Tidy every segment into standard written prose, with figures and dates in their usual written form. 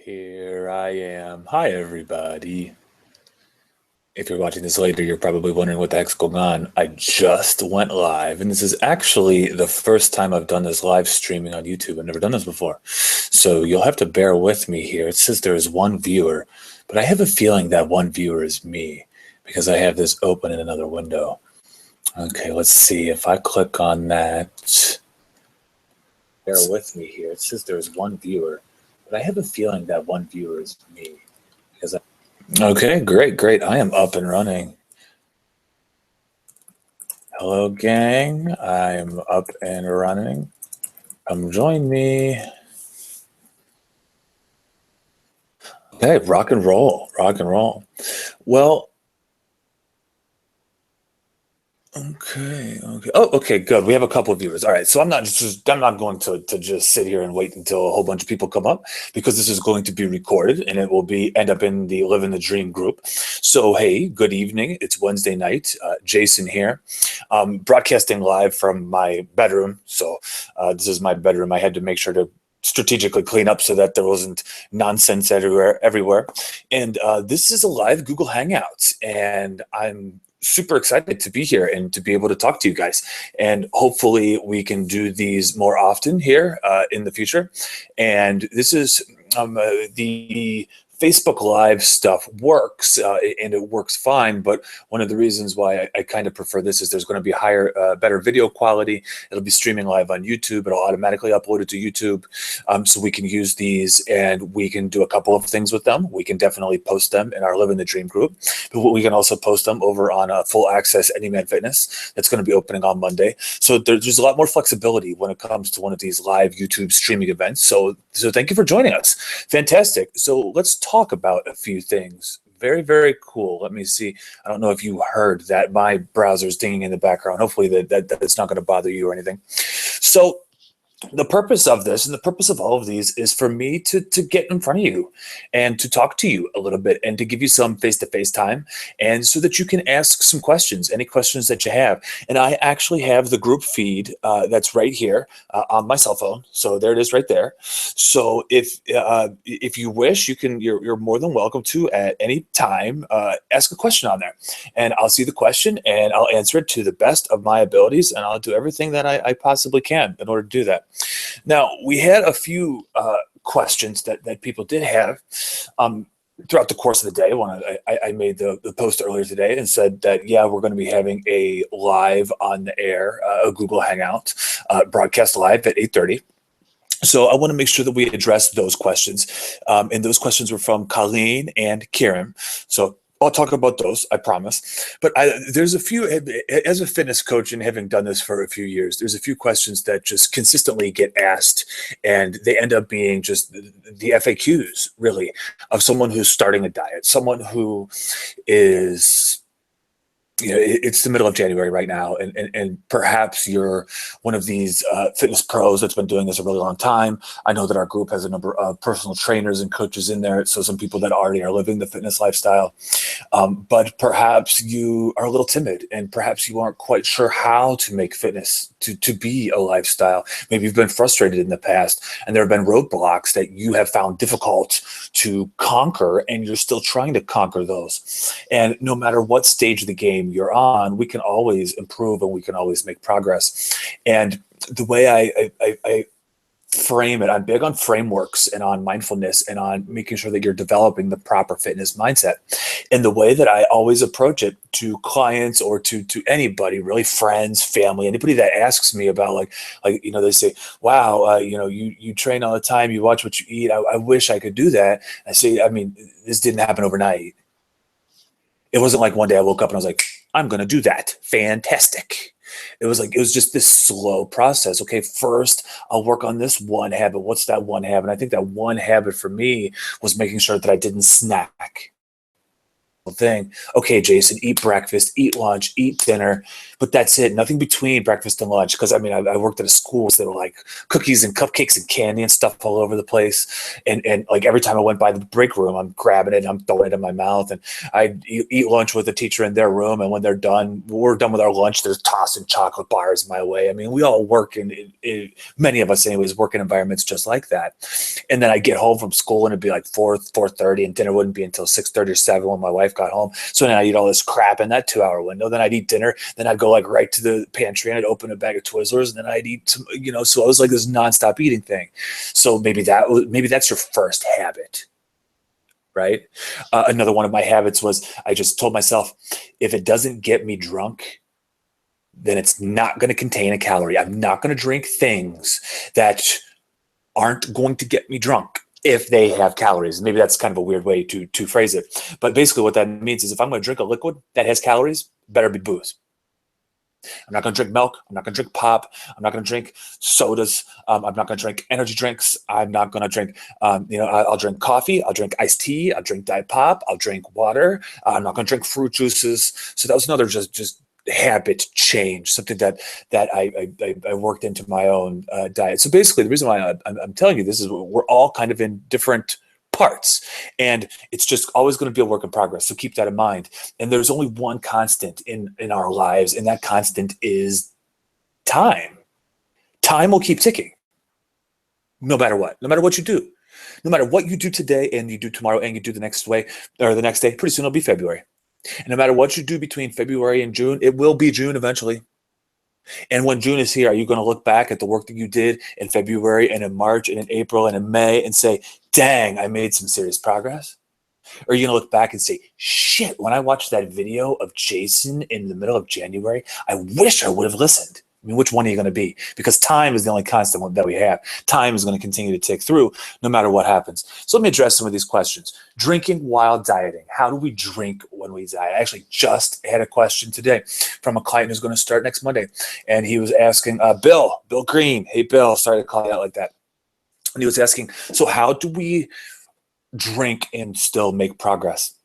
Here I am. Hi, everybody. If you're watching this later, you're probably wondering what the heck's going on. I just went live, and this is actually the first time I've done this live streaming on YouTube. I've never done this before. So you'll have to bear with me here. It says there is one viewer, but I have a feeling that one viewer is me because I have this open in another window. Okay, let's see. If I click on that, bear with me here. It says there is one viewer, but I have a feeling that one viewer is me because okay, great. I am up and running. Hello, gang. I am up and running. Come join me. Okay, rock and roll. Well, okay. Oh, okay, good. We have a couple of viewers. All right, so I'm not going to just sit here and wait until a whole bunch of people come up because this is going to be recorded and it will be end up in the Live in the Dream group. So hey, good evening. It's Wednesday night. Jason here, broadcasting live from my bedroom. So this is my bedroom. I had to make sure to strategically clean up so that there wasn't nonsense everywhere. And this is a live Google Hangout, and I'm super excited to be here and to be able to talk to you guys. And hopefully we can do these more often here in the future. And this is the Facebook Live stuff works and it works fine. But one of the reasons why I kind of prefer this is there's going to be better video quality. It'll be streaming live on YouTube. It'll automatically upload it to YouTube. So we can use these and we can do a couple of things with them. We can definitely post them in our Live in the Dream group. But we can also post them over on Full Access Anyman Fitness. That's going to be opening on Monday. So there's a lot more flexibility when it comes to one of these live YouTube streaming events. So thank you for joining us. Fantastic. So let's talk about a few things. Very cool. Let me see. I don't know if you heard that my browser's dinging in the background. Hopefully that it's not going to bother you or anything. So the purpose of this and the purpose of all of these is for me to get in front of you and to talk to you a little bit and to give you some face-to-face time and so that you can ask some questions, any questions that you have. And I actually have the group feed that's right here on my cell phone. So there it is right there. So if you wish, you're more than welcome to at any time ask a question on there, and I'll see the question and I'll answer it to the best of my abilities, and I'll do everything that I possibly can in order to do that. Now, we had a few questions that people did have throughout the course of the day. I made the post earlier today and said that, yeah, we're going to be having a live on the air, a Google Hangout broadcast live at 8:30. So I want to make sure that we address those questions. And those questions were from Colleen and Kieran. So I'll talk about those, I promise. But there's a few, as a fitness coach and having done this for a few years, there's a few questions that just consistently get asked, and they end up being just the FAQs, really, of someone who's starting a diet, someone who is, it's the middle of January right now, and perhaps you're one of these fitness pros that's been doing this a really long time. I know that our group has a number of personal trainers and coaches in there, so some people that already are living the fitness lifestyle. But perhaps you are a little timid, and perhaps you aren't quite sure how to make fitness to be a lifestyle. Maybe you've been frustrated in the past, and there have been roadblocks that you have found difficult to conquer, and you're still trying to conquer those. And no matter what stage of the game you're on, we can always improve and we can always make progress. And the way I frame it, I'm big on frameworks and on mindfulness and on making sure that you're developing the proper fitness mindset. And the way that I always approach it to clients or to anybody, really, friends, family, anybody that asks me about like they say, wow, you train all the time, you watch what you eat, I wish I could do that. I say, I mean, this didn't happen overnight. It wasn't like one day I woke up and I was like, I'm going to do that. Fantastic. It was just this slow process. Okay, first I'll work on this one habit. What's that one habit? I think that one habit for me was making sure that I didn't snack. thing. Okay, Jason, eat breakfast, eat lunch, eat dinner, but that's it. Nothing between breakfast and lunch. Because I mean, I worked at a school that were like cookies and cupcakes and candy and stuff all over the place. And like every time I went by the break room, I'm grabbing it, and I'm throwing it in my mouth. And I eat lunch with the teacher in their room. And when they're done, we're done with our lunch. They're tossing chocolate bars my way. I mean, we all work in many of us, anyways, work in environments just like that. And then I get home from school, and it'd be like 4:30, and dinner wouldn't be until 6:30 or 7 when my wife got home. So then I'd eat all this crap in that 2 hour window. Then I'd eat dinner. Then I'd go like right to the pantry, and I'd open a bag of Twizzlers, and then I'd eat some, so it was like this nonstop eating thing. So maybe that's your first habit, right? Another one of my habits was I just told myself, if it doesn't get me drunk, then it's not going to contain a calorie. I'm not going to drink things that aren't going to get me drunk if they have calories. Maybe that's kind of a weird way to phrase it. But basically what that means is if I'm going to drink a liquid that has calories, better be booze. I'm not going to drink milk. I'm not going to drink pop. I'm not going to drink sodas. I'm not going to drink energy drinks. I'm not going to drink, I'll drink coffee. I'll drink iced tea. I'll drink Diet Pop. I'll drink water. I'm not going to drink fruit juices. So that was another just habit change, something that I worked into my own diet. So basically, the reason why I'm telling you this is we're all kind of in different parts, and it's just always going to be a work in progress. So keep that in mind. And there's only one constant in our lives, and that constant is time. Time will keep ticking, no matter what. No matter what you do, no matter what you do today, and you do tomorrow, and you do the next way or the next day. Pretty soon it'll be February. And no matter what you do between February and June, it will be June eventually. And when June is here, are you going to look back at the work that you did in February and in March and in April and in May and say, dang, I made some serious progress? Or are you going to look back and say, shit, when I watched that video of Jason in the middle of January, I wish I would have listened. I mean, which one are you going to be? Because time is the only constant that we have. Time is going to continue to tick through no matter what happens. So let me address some of these questions. Drinking while dieting. How do we drink when we diet? I actually just had a question today from a client who's going to start next Monday. And he was asking, Bill Green. Hey, Bill, sorry to call you out like that. And he was asking, so how do we drink and still make progress?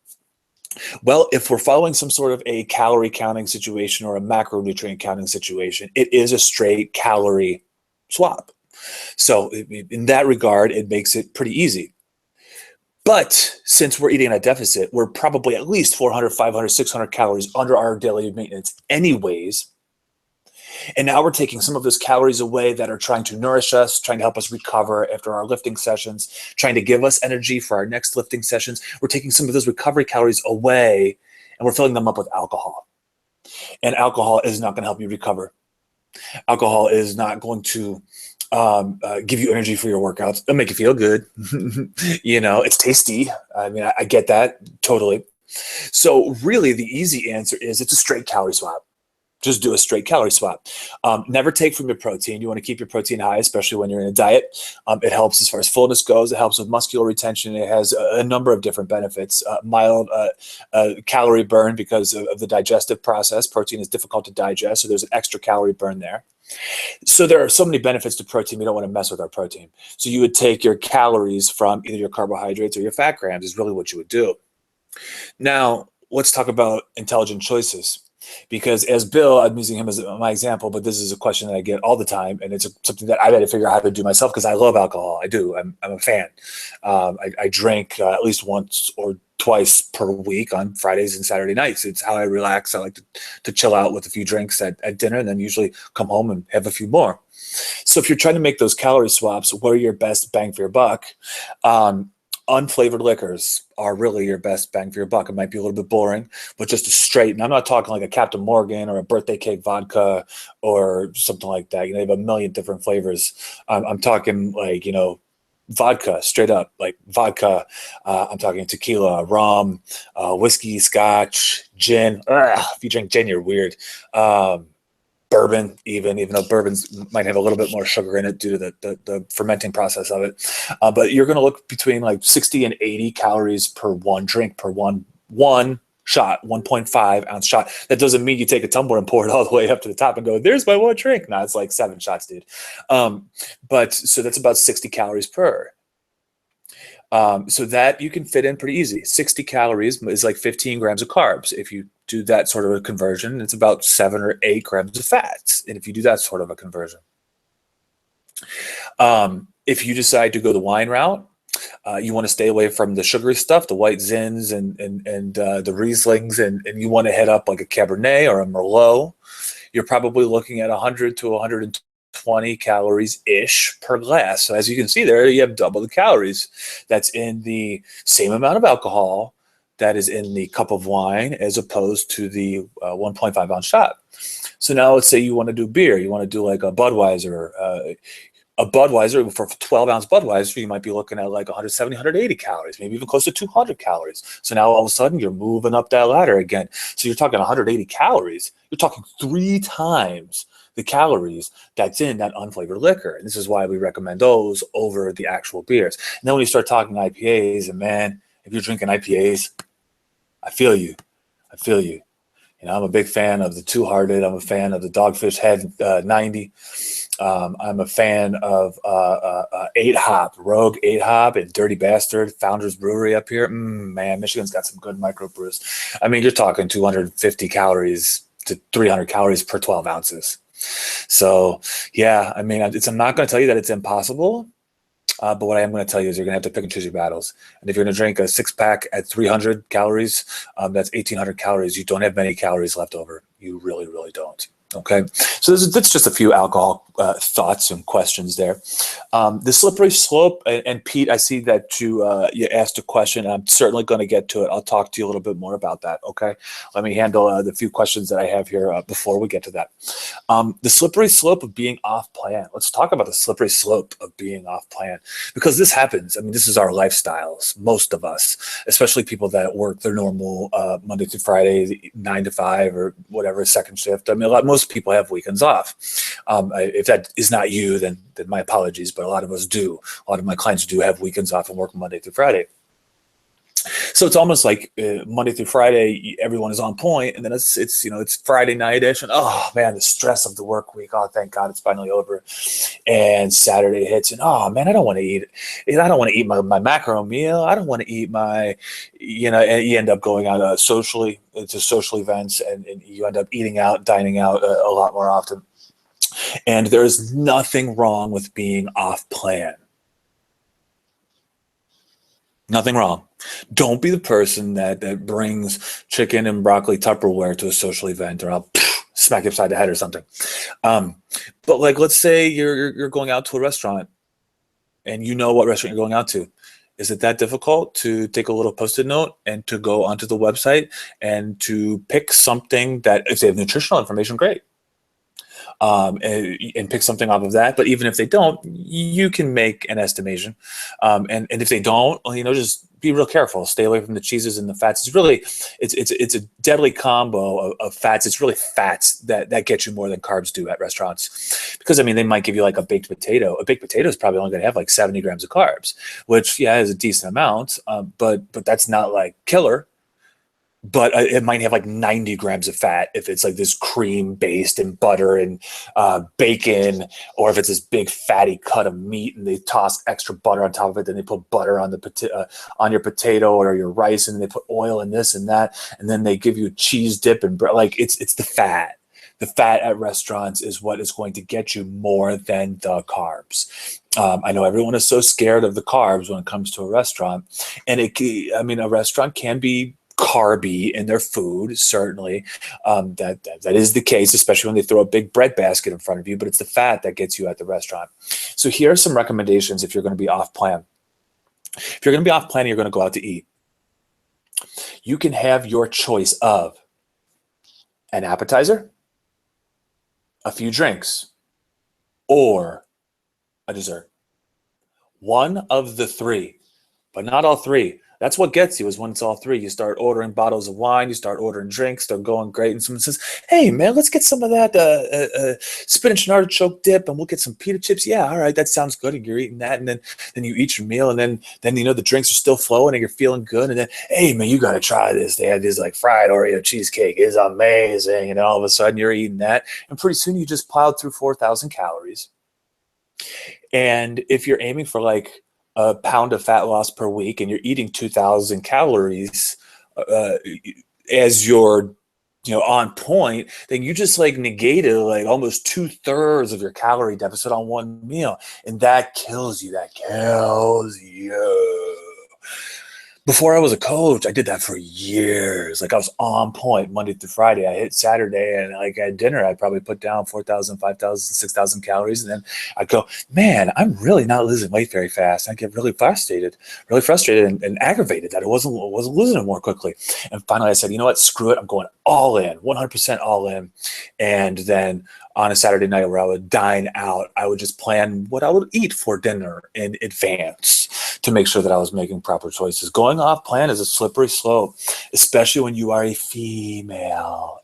Well, if we're following some sort of a calorie counting situation or a macronutrient counting situation, it is a straight calorie swap. So in that regard, it makes it pretty easy. But since we're eating at a deficit, we're probably at least 400, 500, 600 calories under our daily maintenance anyways. And now we're taking some of those calories away that are trying to nourish us, trying to help us recover after our lifting sessions, trying to give us energy for our next lifting sessions. We're taking some of those recovery calories away, and we're filling them up with alcohol. And alcohol is not going to help you recover. Alcohol is not going to give you energy for your workouts. It'll make you feel good. It's tasty. I mean, I get that totally. So really the easy answer is it's a straight calorie swap. Just do a straight calorie swap. Never take from your protein. You want to keep your protein high, especially when you're in a diet. It helps as far as fullness goes. It helps with muscular retention. It has a number of different benefits. Mild calorie burn because of the digestive process. Protein is difficult to digest, so there's an extra calorie burn there. So there are so many benefits to protein. We don't want to mess with our protein. So you would take your calories from either your carbohydrates or your fat grams is really what you would do. Now, let's talk about intelligent choices. Because as Bill, I'm using him as my example, but this is a question that I get all the time, and it's something that I've had to figure out how to do myself because I love alcohol. I do. I'm a fan. I drink at least once or twice per week on Fridays and Saturday nights. It's how I relax. I like to chill out with a few drinks at dinner, and then usually come home and have a few more. So if you're trying to make those calorie swaps, what are your best bang for your buck? Unflavored liquors are really your best bang for your buck. It might be a little bit boring, but just a straight, and I'm not talking like a Captain Morgan or a birthday cake vodka or something like that. They have a million different flavors. I'm talking like, vodka, straight up, like vodka. I'm talking tequila, rum, whiskey, scotch, gin. If you drink gin, you're weird. Bourbon, even though bourbons might have a little bit more sugar in it due to the fermenting process of it. But you're going to look between like 60 and 80 calories per one drink, per one shot, 1.5 ounce shot. That doesn't mean you take a tumbler and pour it all the way up to the top and go, there's my one drink. No, it's like 7 shots, dude. But so that's about 60 calories per. So that you can fit in pretty easy. 60 calories is like 15 grams of carbs. If you do that sort of a conversion, it's about 7 or 8 grams of fats. And if you do that sort of a conversion, if you decide to go the wine route, you want to stay away from the sugary stuff, the white zins and the Rieslings, and you want to head up like a Cabernet or a Merlot. You're probably looking at 100 to 120 calories ish per glass. So as you can see there, you have double the calories that's in the same amount of alcohol that is in the cup of wine as opposed to the 1.5 ounce shot. So now let's say you want to do beer. You want to do like a Budweiser. A Budweiser, for 12-ounce Budweiser, you might be looking at like 170, 180 calories, maybe even close to 200 calories. So now all of a sudden you're moving up that ladder again. So you're talking 180 calories. You're talking 3 times the calories that's in that unflavored liquor. And this is why we recommend those over the actual beers. And then when you start talking IPAs, and man, if you're drinking IPAs, I feel you. I feel you. You know, I'm a big fan of the Two Hearted. I'm a fan of the Dogfish Head 90. I'm a fan of 8-Hop, Rogue 8-Hop, and Dirty Bastard, Founders Brewery up here. Man, Michigan's got some good microbrews. I mean, you're talking 250 calories to 300 calories per 12 ounces. So, yeah, I mean, I'm not going to tell you that it's impossible. But what I am going to tell you is you're going to have to pick and choose your battles. And if you're going to drink a 6-pack at 300 calories, that's 1,800 calories. You don't have many calories left over. You really, really don't. Okay, so that's just a few alcohol thoughts and questions there. The slippery slope, and Pete, I see that you asked a question. I'm certainly going to get to it. I'll talk to you a little bit more about that. Okay, let me handle the few questions that I have here before we get to that. The slippery slope of being off plan. Let's talk about the slippery slope of being off plan, because this happens. I mean, this is our lifestyles. Most of us, especially people that work their normal Monday through Friday, 9 to 5 or whatever, second shift. I mean, most people have weekends off. If that is not you, then my apologies, but a lot of us do. A lot of my clients do have weekends off and work Monday through Friday. So it's almost like Monday through Friday, everyone is on point, and then it's Friday night-ish, and oh man, the stress of the work week. Oh, thank God it's finally over. And Saturday hits, and oh man, I don't want to eat. I don't want to eat my macro meal. I don't want to eat my, and you end up going out socially to social events, and you end up eating out, dining out a lot more often. And there is nothing wrong with being off plan. Nothing wrong. Don't be the person that brings chicken and broccoli Tupperware to a social event, or I'll smack you upside the head or something. But like, let's say you're going out to a restaurant, and you know what restaurant you're going out to. Is it that difficult to take a little Post-it note and to go onto the website and to pick something that, if they have nutritional information, great. And pick something off of that. But even if they don't, you can make an estimation. And if they don't, just be real careful. Stay away from the cheeses and the fats. It's a deadly combo of fats. It's really fats that get you more than carbs do at restaurants. Because, I mean, they might give you like a baked potato. A baked potato is probably only going to have like 70 grams of carbs, which, yeah, is a decent amount. But that's not like killer. But it might have like 90 grams of fat if it's like this cream based in butter and bacon, or if it's this big fatty cut of meat and they toss extra butter on top of it. Then they put butter on on your potato or your rice, and then they put oil in this and that, and then they give you a cheese dip and bread. Like it's the fat. The fat at restaurants is what is going to get you more than the carbs. I know everyone is so scared of the carbs when it comes to a restaurant, and a restaurant can be carby in their food, certainly. That is the case, especially when they throw a big bread basket in front of you, but it's the fat that gets you at the restaurant. So here are some recommendations if you're going to be off plan. If you're going to be off plan and you're going to go out to eat, you can have your choice of an appetizer, a few drinks, or a dessert. One of the three, but not all three. That's what gets you, is when it's all three. You start ordering bottles of wine, you start ordering drinks, they're going great, and someone says, hey, man, let's get some of that spinach and artichoke dip, and we'll get some pita chips. Yeah, all right, that sounds good, and you're eating that, and then you eat your meal, and then the drinks are still flowing, and you're feeling good, and then, hey, man, you got to try this. They had this, like, fried Oreo cheesecake. It's amazing, and all of a sudden you're eating that, and pretty soon you just plowed through 4,000 calories. And if you're aiming for, like, a pound of fat loss per week and you're eating 2,000 calories as your on point, then you just like negated like almost 2/3 of your calorie deficit on one meal. And that kills you. That kills you. Before I was a coach, I did that for years. Like I was on point Monday through Friday. I hit Saturday and like at dinner, I'd probably put down 4,000, 5,000, 6,000 calories. And then I'd go, man, I'm really not losing weight very fast. I get really frustrated and aggravated that I wasn't losing it more quickly. And finally I said, you know what, screw it. I'm going all in, 100% all in. And then on a Saturday night where I would dine out, I would just plan what I would eat for dinner in advance to make sure that I was making proper choices. Going off plan is a slippery slope, especially when you are a female,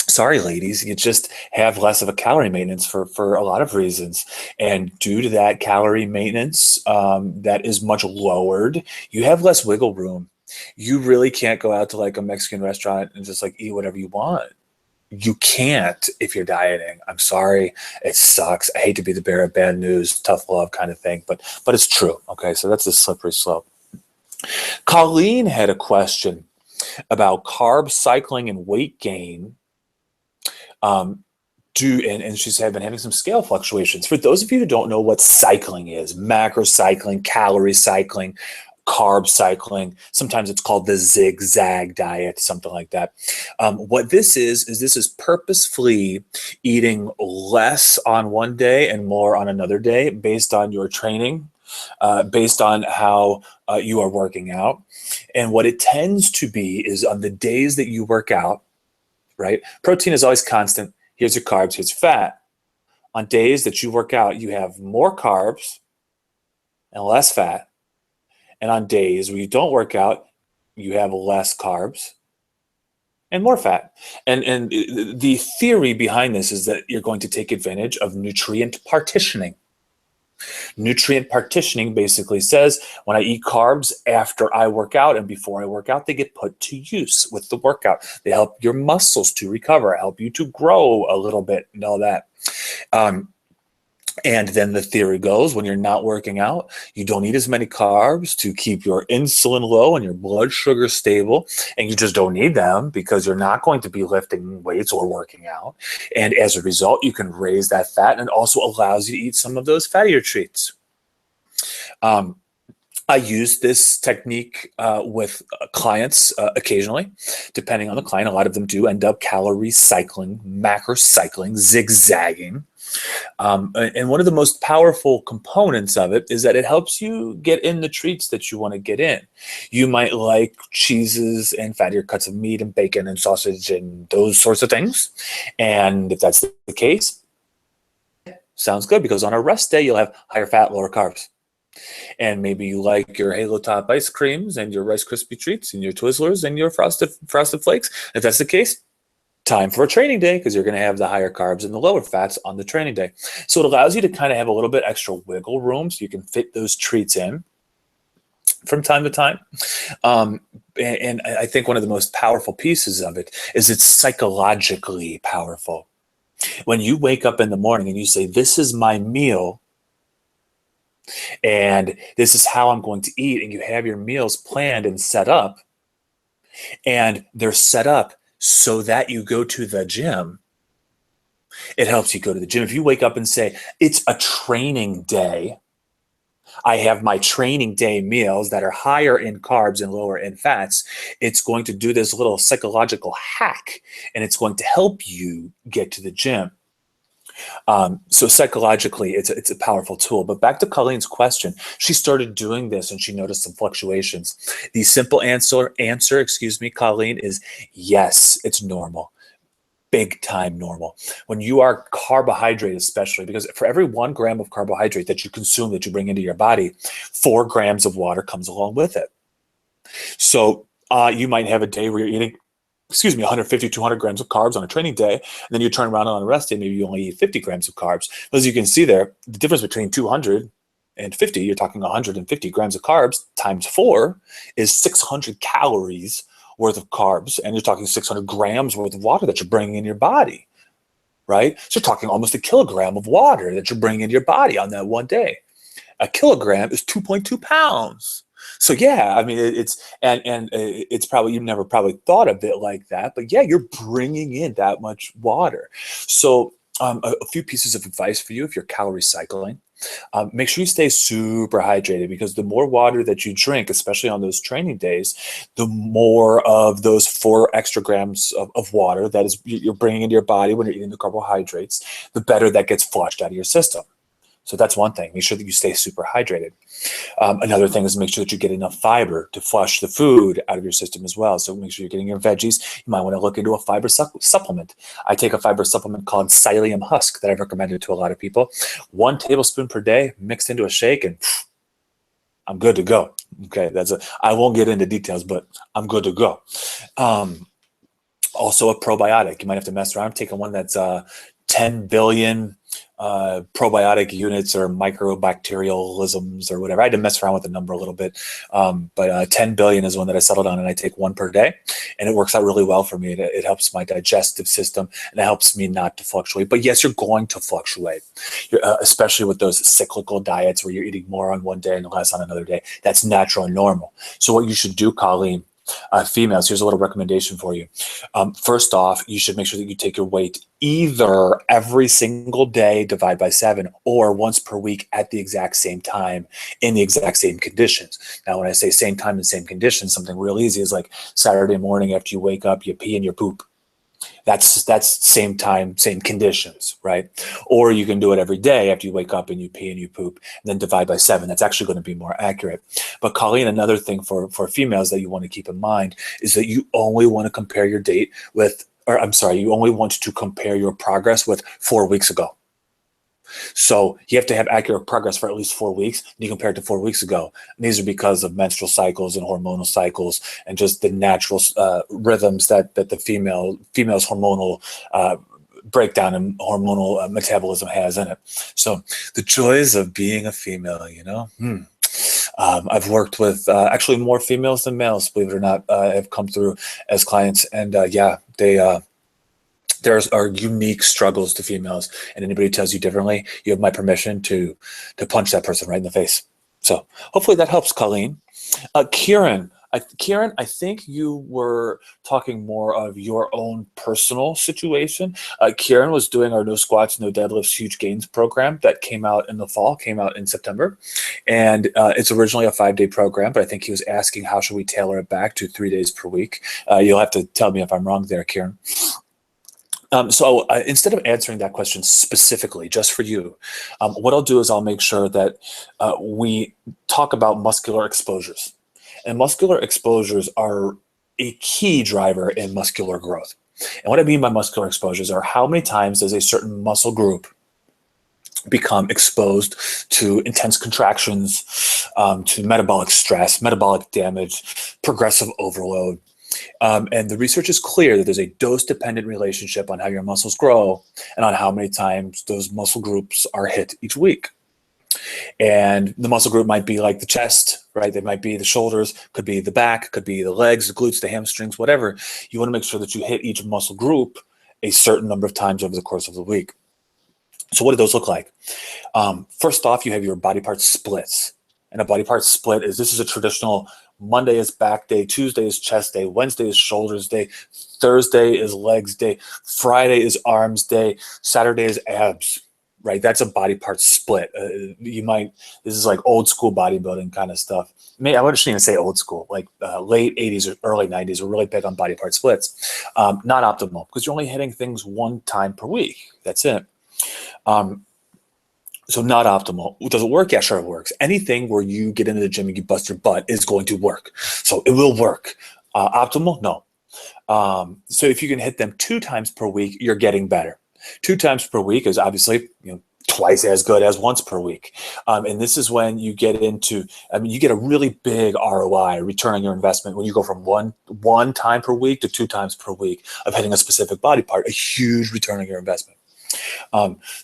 Sorry, ladies, you just have less of a calorie maintenance for a lot of reasons. And due to that calorie maintenance that is much lowered, you have less wiggle room. You really can't go out to like a Mexican restaurant and just like eat whatever you want. You can't if you're dieting. I'm sorry. It sucks. I hate to be the bearer of bad news, tough love kind of thing, but it's true. Okay, so that's a slippery slope. Colleen had a question about carb cycling and weight gain. And she's been having some scale fluctuations. For those of you who don't know what cycling is, macro cycling, calorie cycling, carb cycling, sometimes it's called the zigzag diet, something like that. What this is purposefully eating less on one day and more on another day based on your training, based on how you are working out. And what it tends to be is on the days that you work out, right? Protein is always constant. Here's your carbs, here's your fat. On days that you work out, you have more carbs and less fat. And on days where you don't work out, you have less carbs and more fat. And the theory behind this is that you're going to take advantage of nutrient partitioning. Nutrient partitioning basically says when I eat carbs after I work out and before I work out, they get put to use with the workout. They help your muscles to recover, help you to grow a little bit and all that. And then the theory goes, when you're not working out, you don't eat as many carbs to keep your insulin low and your blood sugar stable. And you just don't need them because you're not going to be lifting weights or working out. And as a result, you can raise that fat, and it also allows you to eat some of those fattier treats. I use this technique with clients occasionally, depending on the client. A lot of them do end up calorie cycling, macro cycling, zigzagging. And one of the most powerful components of it is that it helps you get in the treats that you want to get in. You might like cheeses and fattier cuts of meat and bacon and sausage and those sorts of things. And if that's the case, sounds good, because on a rest day, you'll have higher fat, lower carbs. And maybe you like your Halo Top ice creams and your Rice Krispie treats and your Twizzlers and your Frosted Flakes. If that's the case, time for a training day, because you're going to have the higher carbs and the lower fats on the training day. So it allows you to kind of have a little bit extra wiggle room so you can fit those treats in from time to time. And I think one of the most powerful pieces of it is it's psychologically powerful. When you wake up in the morning and you say, this is my meal, and this is how I'm going to eat, and you have your meals planned and set up, and they're set up so that you go to the gym, it helps you go to the gym. If you wake up and say, it's a training day, I have my training day meals that are higher in carbs and lower in fats, it's going to do this little psychological hack, and it's going to help you get to the gym. So psychologically, it's a powerful tool. But back to Colleen's question, she started doing this and she noticed some fluctuations. The simple answer, Colleen, is yes, it's normal. Big time normal. When you are carbohydrate, especially, because for every 1 gram of carbohydrate that you consume, that you bring into your body, 4 grams of water comes along with it. So you might have a day where you're eating 150, 200 grams of carbs on a training day, and then you turn around on a rest day, maybe you only eat 50 grams of carbs. As you can see there, the difference between 200 and 50, you're talking 150 grams of carbs times 4 is 600 calories worth of carbs, and you're talking 600 grams worth of water that you're bringing in your body. right? So you're talking almost a kilogram of water that you're bringing into your body on that one day. A kilogram is 2.2 pounds. So yeah, I mean it's probably you've never probably thought of it like that, but yeah, you're bringing in that much water. So a few pieces of advice for you if you're calorie cycling. Make sure you stay super hydrated, because the more water that you drink, especially on those training days, the more of those 4 extra grams of water that is you're bringing into your body when you're eating the carbohydrates, the better that gets flushed out of your system. So that's one thing. Make sure that you stay super hydrated. Another thing is make sure that you get enough fiber to flush the food out of your system as well. So make sure you're getting your veggies. You might want to look into a fiber supplement. I take a fiber supplement called psyllium husk that I've recommended to a lot of people. 1 tablespoon per day mixed into a shake, and I'm good to go. Okay, I won't get into details, but I'm good to go. Also a probiotic. You might have to mess around. Taking one that's 10 billion probiotic units or microbacterialisms or whatever. I had to mess around with the number a little bit, but 10 billion is one that I settled on, and I take 1 per day, and it works out really well for me. It helps my digestive system, and it helps me not to fluctuate. But yes, you're going to fluctuate, especially with those cyclical diets where you're eating more on one day and less on another day. That's natural and normal. So what you should do, Colleen, females, here's a little recommendation for you. First off, you should make sure that you take your weight either every single day, divide by 7, or once per week at the exact same time in the exact same conditions. Now, when I say same time and same conditions, something real easy is like Saturday morning after you wake up, you pee and you poop. That's same time, same conditions, right? Or you can do it every day after you wake up and you pee and you poop, and then divide by 7. That's actually going to be more accurate. But Colleen, another thing for females that you want to keep in mind is that you only want to compare your date with, or I'm sorry, you only want to compare your progress with 4 weeks ago. So you have to have accurate progress for at least 4 weeks. And you compare it to 4 weeks ago. And these are because of menstrual cycles and hormonal cycles and just the natural rhythms that the female's hormonal breakdown and hormonal metabolism has in it. So the joys of being a female, you know. I've worked with actually more females than males, believe it or not, have come through as clients, and there are unique struggles to females, and anybody tells you differently, you have my permission to punch that person right in the face. So hopefully that helps, Colleen. Kieran, I think you were talking more of your own personal situation. Kieran was doing our no squats, no deadlifts, huge gains program that came out in the fall, came out in September. And it's originally a 5-day program, but I think he was asking how should we tailor it back to 3 days per week. You'll have to tell me if I'm wrong there, Kieran. So instead of answering that question specifically just for you, what I'll do is I'll make sure that we talk about muscular exposures. And muscular exposures are a key driver in muscular growth. And what I mean by muscular exposures are how many times does a certain muscle group become exposed to intense contractions, to metabolic stress, metabolic damage, progressive overload. And the research is clear that there's a dose-dependent relationship on how your muscles grow and on how many times those muscle groups are hit each week. And the muscle group might be like the chest, right? They might be the shoulders, could be the back, could be the legs, the glutes, the hamstrings, whatever. You want to make sure that you hit each muscle group a certain number of times over the course of the week. So what do those look like? First off, you have your body part splits. And a body part split this is a traditional Monday is back day, Tuesday is chest day, Wednesday is shoulders day, Thursday is legs day, Friday is arms day, Saturday is abs, right? That's a body part split. This is like old school bodybuilding kind of stuff. I shouldn't even say old school, like late 80s or early 90s were really big on body part splits. Not optimal because you're only hitting things 1 time per week. That's it. So not optimal. Does it work? Yeah, sure it works. Anything where you get into the gym and you bust your butt is going to work. So it will work. Optimal? No. So if you can hit them 2 times per week, you're getting better. 2 times per week is obviously twice as good as once per week. And this is when you get into, you get a really big ROI, return on your investment, when you go from one time per week to 2 times per week of hitting a specific body part, a huge return on your investment.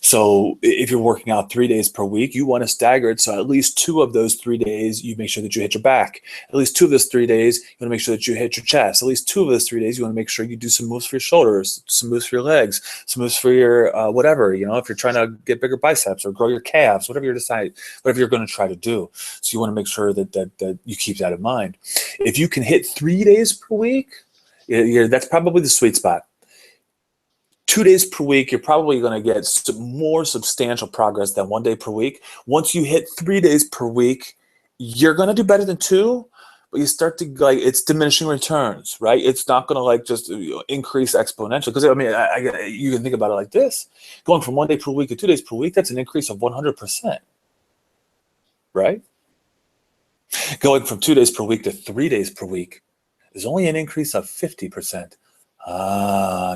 So if you're working out 3 days per week, you want to stagger it. So at least 2 of those 3 days, you make sure that you hit your back. At least 2 of those 3 days, you want to make sure that you hit your chest. At least 2 of those 3 days, you want to make sure you do some moves for your shoulders, some moves for your legs, some moves for your whatever. If you're trying to get bigger biceps or grow your calves, whatever whatever you're going to try to do. So you want to make sure that you keep that in mind. If you can hit 3 days per week, that's probably the sweet spot. 2 days per week, you're probably going to get more substantial progress than 1 day per week. Once you hit 3 days per week, you're going to do better than 2, but you start to it's diminishing returns, right? It's not going to just increase exponentially. Because you can think about it like this: going from 1 day per week to 2 days per week, that's an increase of 100%, right? Going from 2 days per week to 3 days per week is only an increase of 50%.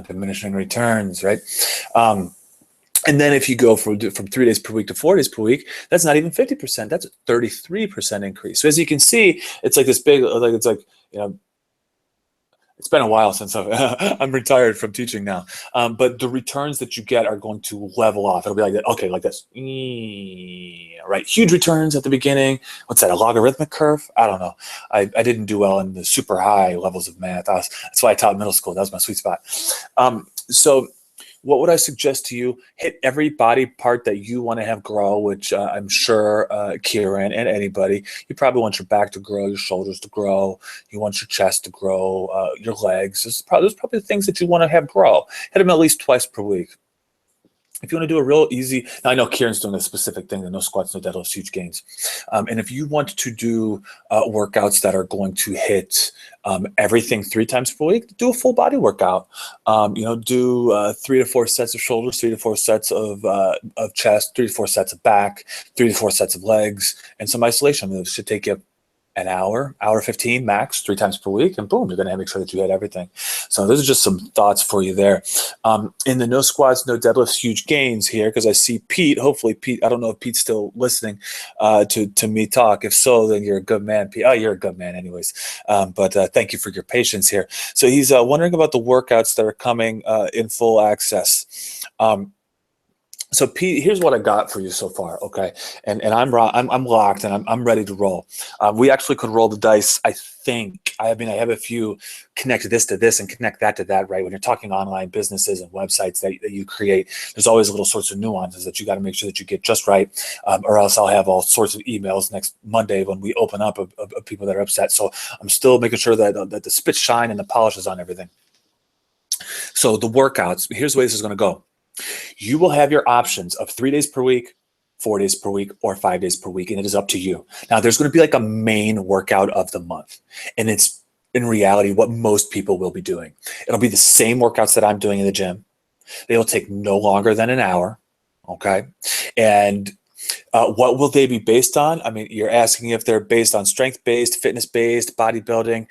Diminishing returns, right? And then if you go from 3 days per week to 4 days per week, that's not even 50%. That's a 33% increase. So as you can see, it's like this big, it's been a while since I'm retired from teaching now. But the returns that you get are going to level off. It'll be like that. Okay, like this. Right? Huge returns at the beginning. What's that? A logarithmic curve? I don't know. I didn't do well in the super high levels of math. That's why I taught middle school. That was my sweet spot. So what would I suggest to you? Hit every body part that you want to have grow, which I'm sure Kieran and anybody, you probably want your back to grow, your shoulders to grow, you want your chest to grow, your legs. Those are probably the things that you want to have grow. Hit them at least twice per week. If you want to do a real easy, now I know Kieran's doing a specific thing, the no squats, no deadlifts, huge gains. And if you want to do workouts that are going to hit everything 3 times per week, do a full body workout. Do 3 to 4 sets of shoulders, 3 to 4 sets of chest, 3 to 4 sets of back, 3 to 4 sets of legs, and some isolation moves. Should take you an hour 15 max, 3 times per week, and boom, you're going to make sure that you hit everything. So those are just some thoughts for you there. In the no squats, no deadlifts, huge gains here, because I see Pete. Hopefully Pete, I don't know if Pete's still listening to me talk. If so, then you're a good man, Pete. Oh, you're a good man anyways. But thank you for your patience here. So he's wondering about the workouts that are coming in full access. So Pete, here's what I got for you so far, okay? And I'm locked and I'm ready to roll. We actually could roll the dice. I think I have a few connect this to this and connect that to that, right? When you're talking online businesses and websites that you create, there's always little sorts of nuances that you got to make sure that you get just right, or else I'll have all sorts of emails next Monday when we open up of people that are upset. So I'm still making sure that the spit shine and the polish is on everything. So the workouts, here's the way this is going to go. You will have your options of 3 days per week, 4 days per week, or 5 days per week, and it is up to you. Now, there's going to be like a main workout of the month, and it's in reality what most people will be doing. It'll be the same workouts that I'm doing in the gym. They will take no longer than an hour, okay? And what will they be based on? I mean, you're asking if they're based on strength-based, fitness-based, bodybuilding.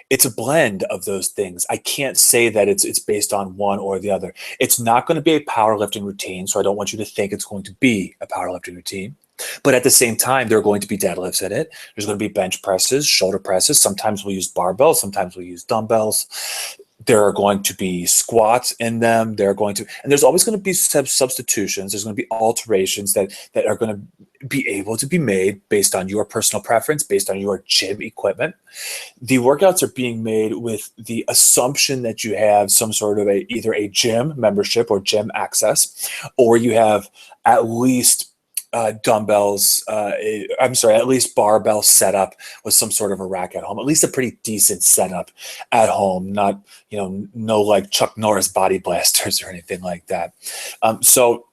It's a blend of those things. I can't say that it's based on one or the other. It's not going to be a powerlifting routine, so I don't want you to think it's going to be a powerlifting routine. But at the same time, there are going to be deadlifts in it. There's going to be bench presses, shoulder presses. Sometimes we'll use barbells. Sometimes we'll use dumbbells. There are going to be squats in them. And there's always going to be substitutions. There's going to be alterations that are going to be able to be made based on your personal preference, based on your gym equipment. The workouts are being made with the assumption that you have some sort of either a gym membership or gym access, or you have at least dumbbells, at least barbell setup with some sort of a rack at home, at least a pretty decent setup at home, not, no like Chuck Norris body blasters or anything like that. So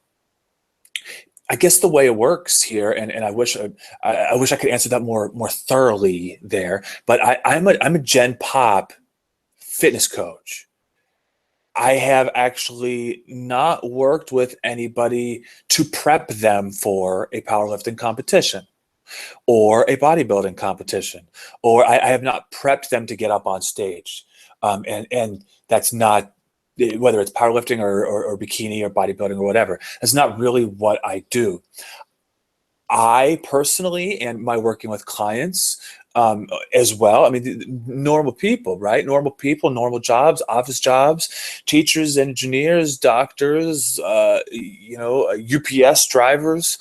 I guess the way it works here, and I wish I could answer that more thoroughly there, but I'm a Gen Pop fitness coach. I have actually not worked with anybody to prep them for a powerlifting competition or a bodybuilding competition, or I have not prepped them to get up on stage. And that's not, whether it's powerlifting or bikini or bodybuilding or whatever, that's not really what I do. I personally, and my working with clients, as well. I mean, normal people, right? Normal people, normal jobs, office jobs, teachers, engineers, doctors, UPS drivers,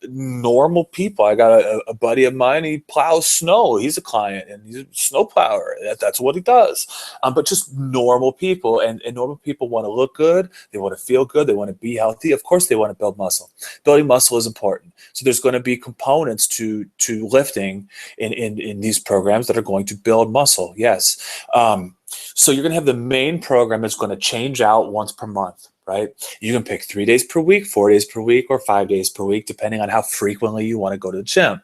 normal people. I got a buddy of mine. He plows snow. He's a client, and he's a snow plower. That's what he does. But just normal people, and normal people want to look good. They want to feel good. They want to be healthy. Of course, they want to build muscle. Building muscle is important. So there's going to be components to lifting in these programs that are going to build muscle. Yes. So you're going to have the main program that's going to change out once per month. Right? You can pick 3 days per week, 4 days per week, or 5 days per week, depending on how frequently you want to go to the gym.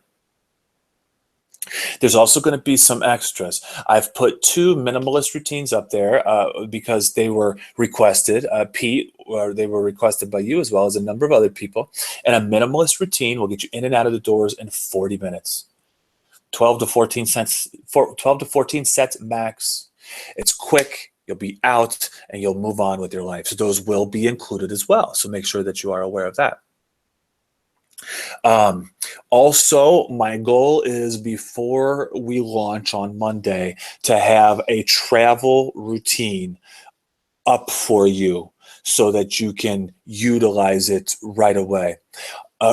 There's also going to be some extras. I've put 2 minimalist routines up there because they were requested. Pete, or they were requested by you as well as a number of other people. And a minimalist routine will get you in and out of the doors in 40 minutes. 12 to 14 sets max. It's quick. You'll be out and you'll move on with your life. So those will be included as well. So make sure that you are aware of that. Also, my goal is before we launch on Monday to have a travel routine up for you so that you can utilize it right away.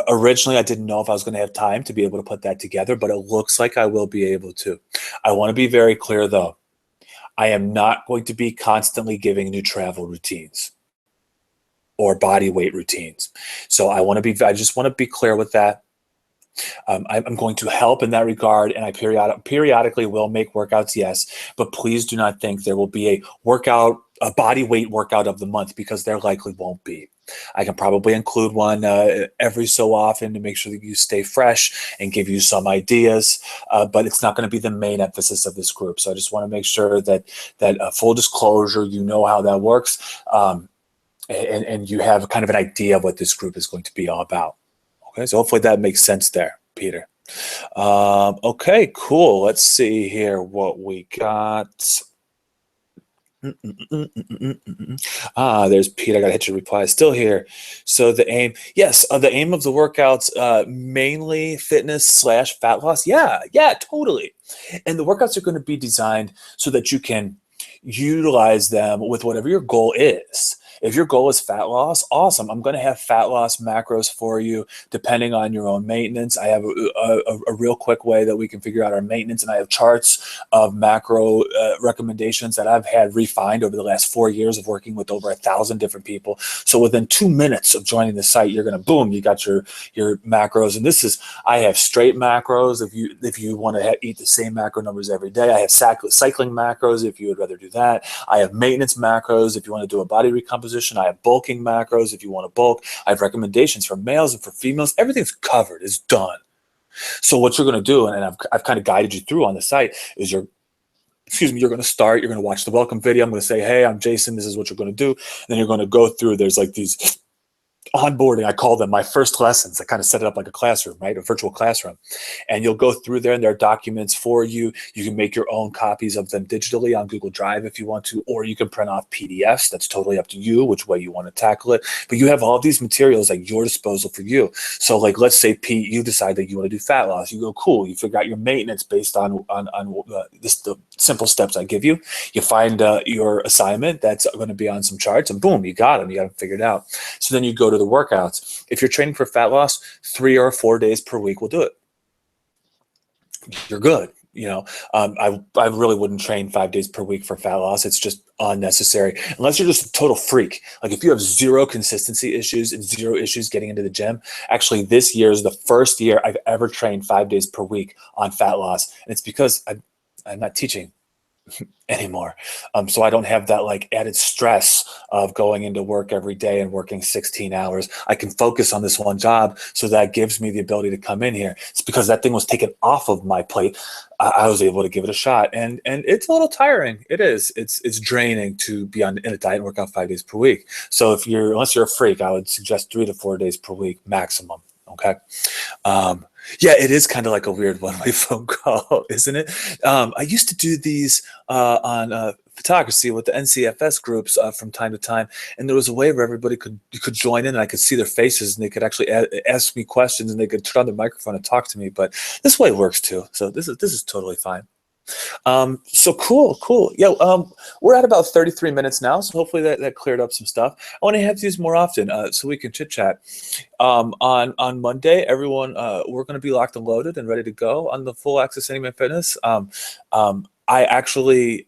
Originally, I didn't know if I was going to have time to be able to put that together, but it looks like I will be able to. I want to be very clear, though. I am not going to be constantly giving new travel routines or body weight routines. So I just want to be clear with that. I'm going to help in that regard, and I periodically will make workouts, yes, but please do not think there will be a body weight workout of the month, because there likely won't be. I can probably include one every so often to make sure that you stay fresh and give you some ideas, but it's not going to be the main emphasis of this group. So I just want to make sure that full disclosure, you know how that works, and you have kind of an idea of what this group is going to be all about. Okay, so hopefully that makes sense there, Peter. Okay, cool. Let's see here what we got. There's Pete. I got to hit your reply. Still here. So the aim, yes, the aim of the workouts, mainly fitness / fat loss. Yeah, totally. And the workouts are going to be designed so that you can utilize them with whatever your goal is. If your goal is fat loss, awesome. I'm going to have fat loss macros for you depending on your own maintenance. I have a real quick way that we can figure out our maintenance, and I have charts of macro recommendations that I've had refined over the last 4 years of working with over 1,000 different people. So within 2 minutes of joining the site, you're going to, boom, you got your macros. And I have straight macros if you want to eat the same macro numbers every day. I have cycling macros if you would rather do that. I have maintenance macros if you want to do a body recomposition. I have bulking macros if you want to bulk. I have recommendations for males and for females. Everything's covered. It's done. So what you're going to do, and I've kind of guided you through on the site, is you're going to start. You're going to watch the welcome video. I'm going to say, hey, I'm Jason. This is what you're going to do. And then you're going to go through. There's like these onboarding, I call them my first lessons. I kind of set it up like a classroom, right? A virtual classroom. And you'll go through there, and there are documents for you. You can make your own copies of them digitally on Google Drive if you want to, or you can print off PDFs. That's totally up to you, which way you want to tackle it. But you have all these materials at your disposal for you. So like, let's say, Pete, you decide that you want to do fat loss. You go, cool. You figure out your maintenance based on the simple steps I give you. You find your assignment that's going to be on some charts, and boom, you got them. You got them figured out. So then you go to the workouts. If you're training for fat loss, 3 or 4 days per week will do it. You're good. I really wouldn't train 5 days per week for fat loss. It's just unnecessary, unless you're just a total freak. Like if you have zero consistency issues and zero issues getting into the gym. Actually, this year is the first year I've ever trained 5 days per week on fat loss, and it's because I'm not teaching anymore. So I don't have that like added stress of going into work every day and working 16 hours. I can focus on this one job. So that gives me the ability to come in here. It's because that thing was taken off of my plate. I was able to give it a shot, and it's a little tiring. It is. It's draining to be in a diet and work out 5 days per week. So unless you're a freak, I would suggest 3 to 4 days per week maximum. Okay. Yeah, it is kind of like a weird one-way phone call, isn't it? I used to do these on photography with the NCFS groups from time to time, and there was a way where everybody could join in, and I could see their faces, and they could actually ask me questions, and they could turn on their microphone and talk to me. But this way works too, so this is totally fine. So cool. Yeah, we're at about 33 minutes now, so hopefully that cleared up some stuff. I want to have these more often so we can chit chat. On Monday, everyone, we're going to be locked and loaded and ready to go on the Full Access Anyman Fitness. I actually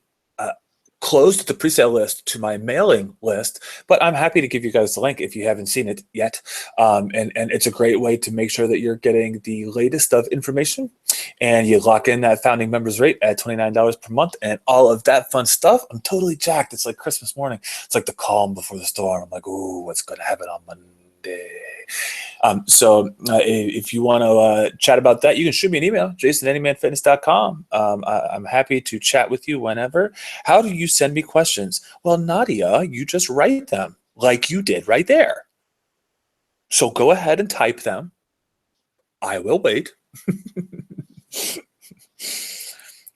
closed the presale list to my mailing list, but I'm happy to give you guys the link if you haven't seen it yet. And it's a great way to make sure that you're getting the latest of information, and you lock in that founding members rate at $29 per month and all of that fun stuff. I'm totally jacked. It's like Christmas morning. It's like the calm before the storm. I'm like, ooh, what's going to happen on Monday? So if you want to chat about that, you can shoot me an email, jason@anymanfitness.com. I'm happy to chat with you whenever. How do you send me questions? Well, Nadia, you just write them like you did right there. So go ahead and type them. I will wait.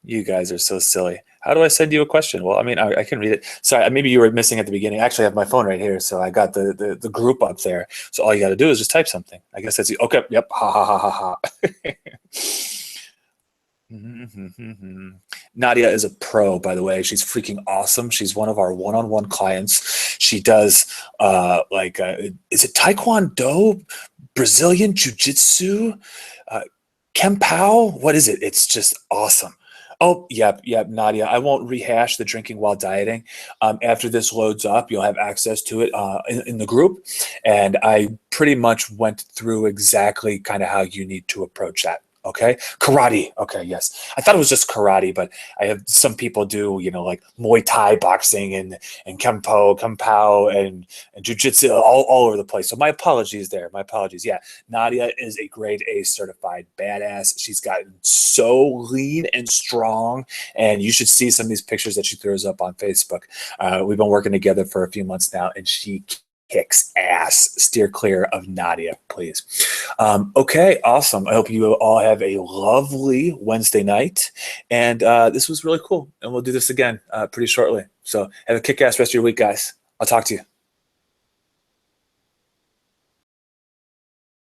You guys are so silly. How do I send you a question? Well, I mean, I can read it. Sorry, maybe you were missing at the beginning. Actually, I have my phone right here, so I got the group up there. So all you got to do is just type something. I guess that's okay. Yep. Ha ha ha ha ha. Nadia is a pro, by the way. She's freaking awesome. She's one of our one-on-one clients. She does is it Taekwondo, Brazilian Jiu-Jitsu, Kempow? What is it? It's just awesome. Oh, yep, Nadia. I won't rehash the drinking while dieting. After this loads up, you'll have access to it in the group. And I pretty much went through exactly kind of how you need to approach that. Okay. Karate. Okay. Yes. I thought it was just karate, but I have some people do, like Muay Thai boxing and Kempow and Jiu-Jitsu all over the place. So my apologies there. My apologies. Yeah. Nadia is a grade A certified badass. She's gotten so lean and strong, and you should see some of these pictures that she throws up on Facebook. We've been working together for a few months now, and she kicks ass. Steer clear of Nadia, please. Okay, awesome. I hope you all have a lovely Wednesday night. And this was really cool. And we'll do this again pretty shortly. So have a kick-ass rest of your week, guys. I'll talk to you.